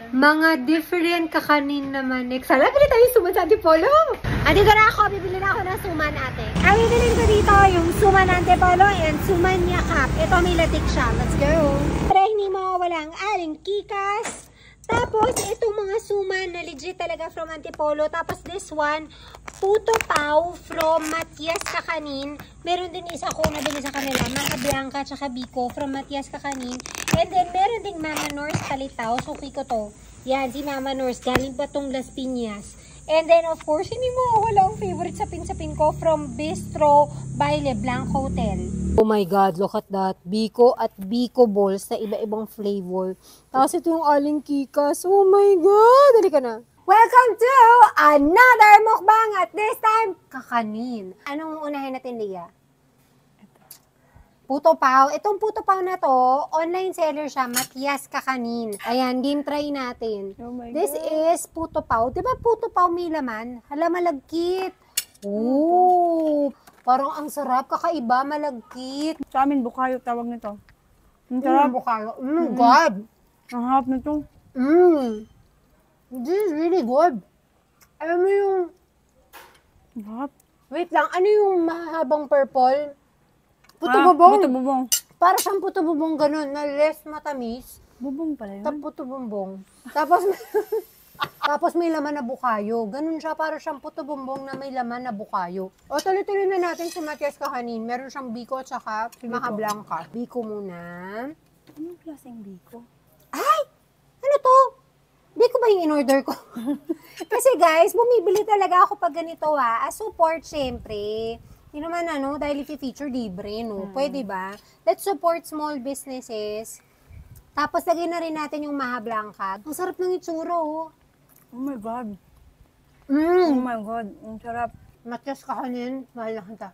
Mga different kakanin naman. Next, hala, pili tayo yung suman sa Antipolo. Andito na ako, bibili na ako ng suman ate. Ang bibilin ko dito, yung suman Antipolo and suman yakap. Ito may latik siya. Let's go. Para hindi mawawala ang aling kikas. Tapos, itong mga suman na legit talaga from Antipolo. Tapos, this one, Puto Pau from Matias Kakanin. Meron din isa ko nabili sa kanila, Mama Blanca tsaka Biko from Matias Kakanin. And then, meron ding Mama Nors Palitaw. Suki ko to. Yan, si Mama Nors. Galing pa tong Las Piñas. And then, of course, hindi mo wala ang favorite sapin-sapin ko from Bistro by Leblanc Hotel. Oh my God, look at that. Biko at Biko balls na iba-ibang flavor. Tapos ito yung aling kikas. Oh my God! Dali ka na. Welcome to another mukbang at this time, kakanin. Anong unahin natin, Leah? Puto Pau. Itong Puto Pau na to, online seller siya, Matias Kakanin. Ayan, game try natin. Oh my This God. is Puto Pau. Diba Puto Pau may laman? Hala, malagkit. Oh, parang ang sarap. Kakaiba, malagkit. Sa amin, bukayo tawag nito. Ang sarap. Bukalo. God. Ang harap nito. This is really good. Alam mo yung... Ang harap. Wait lang, ano yung mahabang purple? Puto Ah, bubong. Puto bubong. Para siyang puto bubong ganun, na less matamis. Bubong pala yun. Tapos puto bumbong. Tapos, tapos may laman na bukayo. Ganun siya, para siyang puto bumbong na may laman na bukayo. O, tuloy-tuloy na natin si Matias Kakanin. Meron siyang biko at saka Maka Blanca. Biko muna. Anong klaseng biko? Ay! Ano to? Biko ba yung in-order ko? Kasi guys, bumibili talaga ako pag ganito As support, syempre. Hindi naman dahil i-feature libre, no? Pwede ba? Let's support small businesses. Tapos, lagyan na rin natin yung Maha Blanca. Ang sarap ng itsura, oh. Oh my God. Oh my God. Ang sarap. Matias Kakanin, mahal na kanta.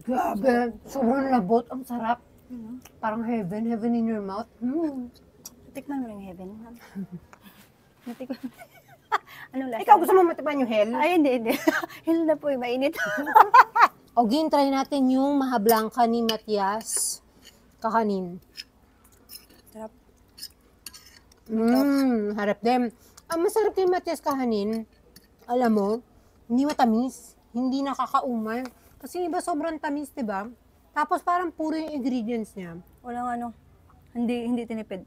Grabe, sobrang labot, ang sarap. Parang heaven in your mouth. Tikman mo yung heaven. Natikman. Anong lasa? Ikaw, gusto mo matikman yung hell? Ay, hindi. Hil na po, mainit. O, try natin yung Maha Blanca ni Matias Kakanin. Sarap. Harap din. Ang masarap kay Matias Kakanin, alam mo, hindi matamis, hindi nakakauman. Kasi iba sobrang tamis, diba? Tapos parang puro yung ingredients niya. Walang hindi tinipid.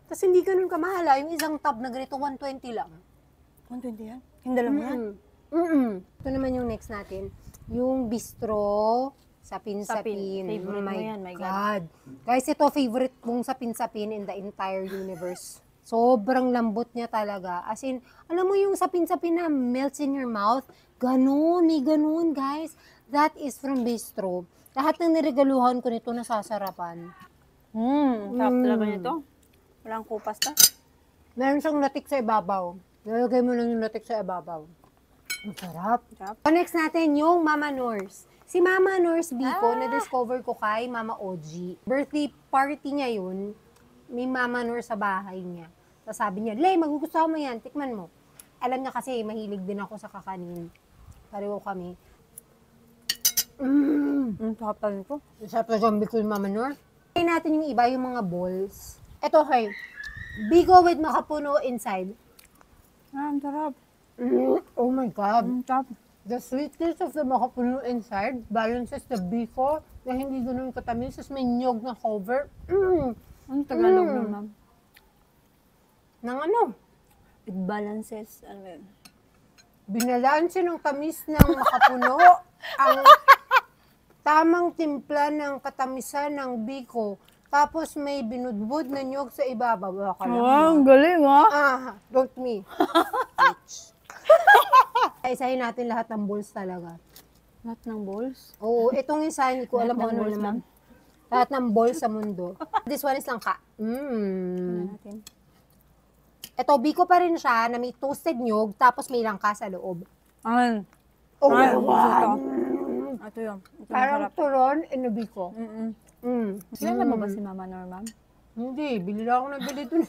Tapos hindi ganun kamahal. Yung isang tub na ganito, 120 lang. 120 yan? Yung dalawa yan? Ito naman yung next natin. Yung bistro, sapin-sapin. Favorite Oh mo my yan, my God. Guys, ito favorite mong sapin-sapin in the entire universe. Sobrang lambot niya talaga. As in, alam mo yung sapin-sapin na melts in your mouth? Ganun, may ganun, guys. That is from bistro. Lahat ng niregaluhan ko nito nasasarapan. Sarap talaga nito. Walang kupas ta. Meron siyang latik sa ibabaw. Nalagay mo lang yung latik sa ibabaw. Ang sarap. Sarap. Next natin yung Mama Nors. Si Mama Nors Biko, na-discover ko kay Mama OG. Birthday party niya yun. May Mama Nors sa bahay niya. Tapos sabi niya, Lay, magugustuhan mo yan, tikman mo. Alam niya kasi, mahilig din ako sa kakanin. Pareho kami. Sarap talaga nito. Sarap na zombie ko yung Mama Nors. Try natin yung iba, yung mga balls. Ito, hey. Biko with makapuno inside. Ang sarap. Oh my God. Ang sarap. The sweetness of the makapuno inside balances the before na hindi ganun katamis. Tapos may nyog na cover. Ang Tagalog nun, ma'am. Nang ano? It balances. Ano yun? Binalanse ng tamis ng makapuno ang tamang timpla ng katamisan ng biko. Tapos may binudbud na nyog sa ibabaw. Ang galing, Don't me. Isahin natin lahat ng balls talaga. Lahat ng balls? Oo, itong isa, hindi ko alam Lahat ng ano balls, naman. ma'am. Lahat ng balls sa mundo. This one is langka. Ano natin? Ito, biko pa rin siya na may toasted nyog, tapos may langka sa loob. Ang. Oh, Ay, wow. Ito yun. Ito Parang masarap. turon in a biko. Kilala mo ba si Mama Nor, ma'am? Hindi, bili lang ako ng bili dun.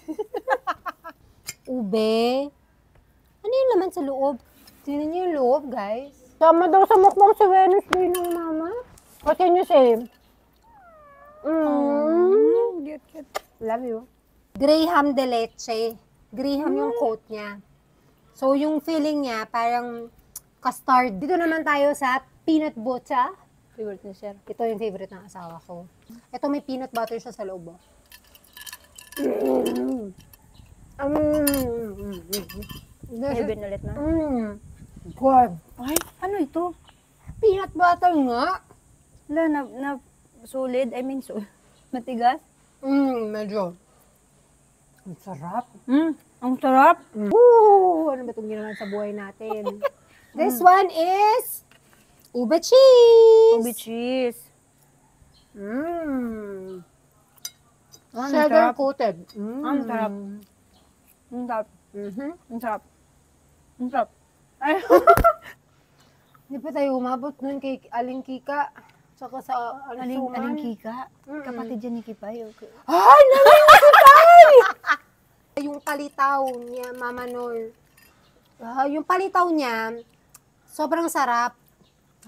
Ube. Ano yung laman sa loob? Tingnan niyo yung loob, guys. Sama daw sa mukbang si Wednesday ng mama. What can you say? Cute. Love you. Graham de leche. Graham yung coat niya. So, yung feeling niya, parang custard. Dito naman tayo sa peanut butter. Favorite ni sir. Ito yung favorite ng asawa ko. Ito may peanut butter siya sa loob. Heaven ulit na. God. Ay, ano ito? Peanut butter nga. Wala, na solid. I mean, matigas. Medyo. Ang sarap. Ang sarap. Woo! Ano ba itong ginawa sa buhay natin? This one is ube cheese. Ube cheese. Ang Cheddar sarap. coated. Ang sarap. Ang sarap. Ang sarap. Ang sarap. Ay. Hindi pa tayo umabot nun kay Aling Kika. Tsaka sa Aling Suman. Kika. Kapatid dyan ni Kipay. Okay. Ay! Nalang yung Kipay! Yung palitaw niya, Mama Nor. Yung palitaw niya, sobrang sarap.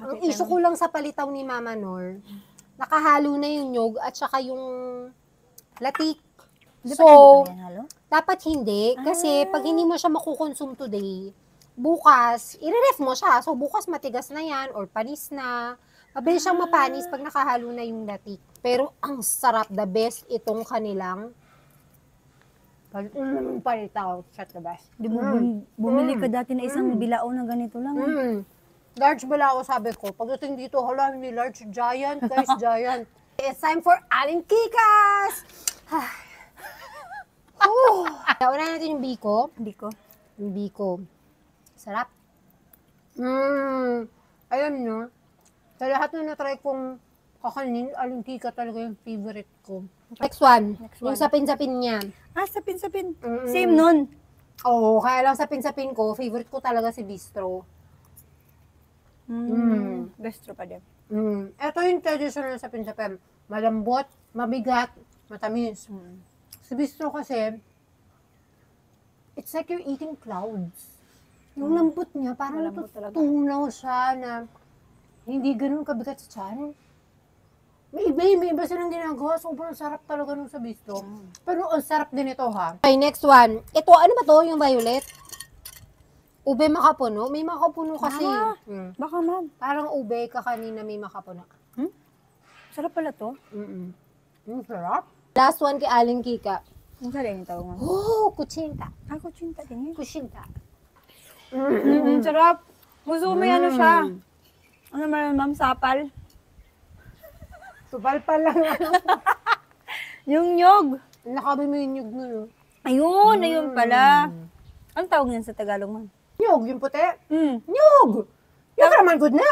Ang issue ko lang sa palitaw ni Mama Nor, nakahalo na yung nyog at saka yung latik. So, dapat hindi. Kasi pag hindi mo siya makukonsume today, bukas, i-ref mo siya. So, bukas matigas na yan or panis na. Mabilis siyang mapanis pag nakahalo na yung latik. Pero ang sarap, the best itong kanilang palitaw. Shut the best. Di mo bumili ka dati na isang bilao na ganito lang. Large bala ako, sabi ko. Pagdating dito, hala, hindi large, giant, guys, giant. It's time for Aling Kikas! Unahin natin yung biko. Biko. Yung biko. Sarap. Alam nyo, sa lahat na natry kong kakanin, Aling Kika talaga yung favorite ko. Next one. Yung sapin-sapin niya. Sapin-sapin. Same nun. Oo, kaya lang sapin-sapin ko, favorite ko talaga si Bistro. Bistro pa din. Ito yung traditional sapin-sapin. Malambot, mabigat, matamis. Si Bistro kasi, it's like you're eating clouds. Yung lambot niya, parang natutunaw siya na hindi ganun kabigat sa tiyan. May iba silang ginagawa. Sobrang sarap talaga nung sa Bistro. Pero ang sarap din ito, ha? Okay, next one. Ito, ano ba to? Yung violet? Ube makapuno? May makapuno kasi. Baka ma'am. Parang ube ka kanina may makapuno. Sarap pala to. Sarap. Last one kay Aling Kika. Ang sarap yung tawag mo. Oh, kuchinta. Ako, chinta din yun. Kuchinta. Sarap. Gusto ko may ano siya. Ano naman, ma'am, sapal. Supal-pal lang. Yung nyog. Nakabi mo yung nyug nun. Ayun pala. Ang tawag niyan sa Tagalog, ma'am? Nyug, yung puti. Nyug! Yung naman good na.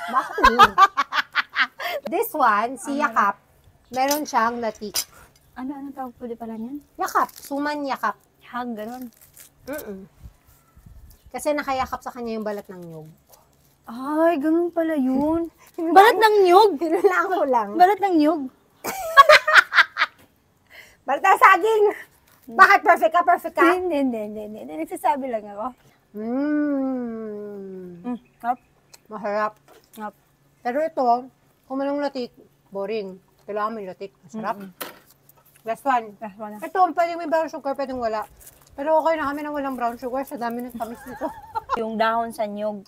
Bakit yun? This one, si Yakap, meron siyang latik. Ano tawag pwede pala niyan? Yakap, suman yakap. Hag, gano'n. Kasi nakayakap sa kanya yung balat ng nyug. Ay, ganun pala yun. Balat ng nyog? Hinulaan ko lang. Balat ng nyog? Balat ng saging! Bakit perfect ka? Perfect ka? Hindi. Nagsasabi lang ako. Sarap. Masarap. Sarap. Pero ito, kung walang latik, boring. Kailangan may latik. Masarap. Last one. Ito, pwedeng may brown sugar, pwedeng wala. Pero okay na kami na walang brown sugar sa dami ng tamis nito. Yung dahon sa nyog.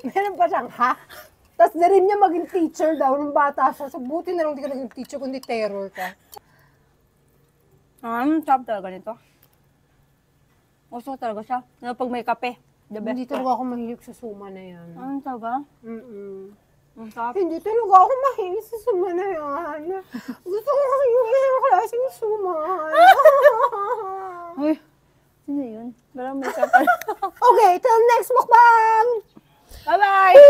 Meron pa siyang ha? Tapos na rin niya maging teacher daw nung bata siya. So, buti na lang hindi ka naging teacher kundi terror ka. Sarap talaga nito. Gusto ko talaga siya. Pag may kape, the best. Hindi talaga ako mahilig sa suma na yan. Talaga? Ang sarap. Hindi talaga ako mahilig sa suma na yan. Gusto ko kasi yung klaseng suma. Uy, ano yun? Parang may kapal. Okay, till next mukbang! Bye-bye!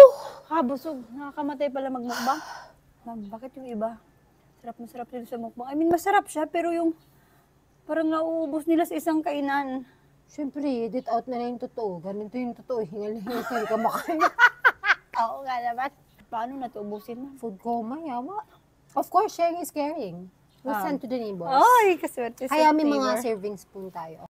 Busog. Nakakamatay pala magmukbang. Ma'am, bakit yung iba? Sarap nila sa mukbang. I mean, masarap siya, pero yung parang nauubos nila sa isang kainan. Siyempre, edit out na yung totoo. Ganito yung totoo. Hingal-hingal ka, hindi ka makain. Oo nga naman. Paano natubusin na? Food coma, yawa. Of course, sharing is caring. We'll send to the neighbors. Ay, kaswerte sa Kaya may flavor. mga serving spoon tayo.